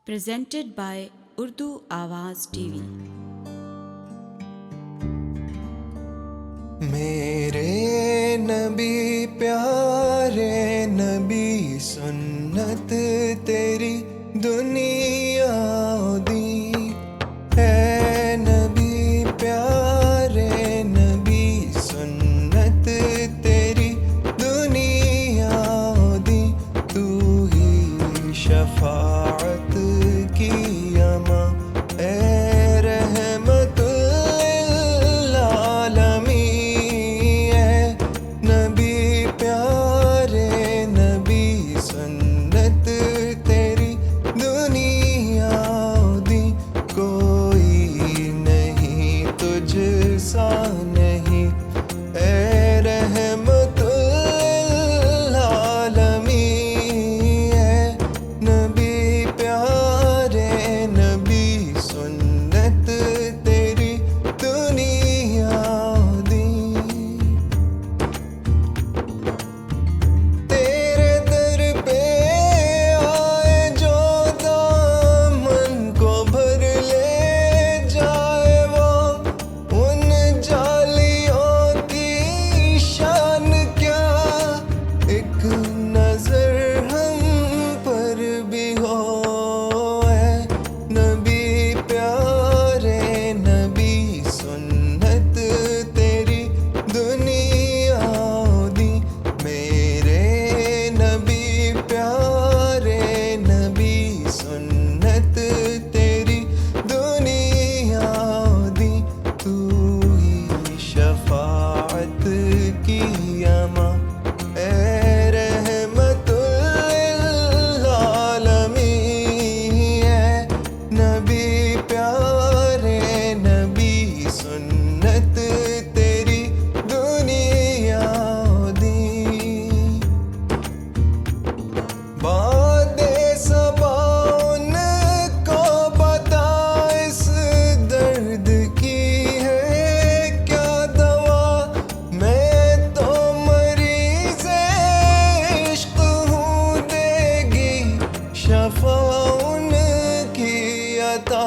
presented by Urdu Awaaz TV। मेरे नबी प्यारे नबी सुन्नत तेरी दुनिया दी है। नबी प्यारे नबी सुन्नत तेरी दुनिया दी। तू ही शफाअत की अमा ए रहमतुल आलमीन है। नबी प्यारे नबी सुन्नत तेरी दुनिया दी। कोई नहीं तुझ सा नहीं ए रहमतुल आलमीन है। नबी प्यारे नबी सुन्नत तेरी दुनिया दी। तेरे दर पे आए जो दामन को भर ले जाए वो उन जालियों की शान क्या। एक नजर हम पर भी हो है। नबी प्यारे नबी सुन्नत तेरी दुनिया दी। मेरे नबी प्यारे नबी सुन्नत तेरी दुनिया दी। तू ही शफाअत की अमा ए रहमतुल आलमीन है। नबी प्यारे नबी सुन्नत तेरी दुनिया दी। बादे सबा उनको बता इस दर्द की है क्या दवा। मैं तो मरीज़े इश्क हूँ देगी शफा उनकी अता।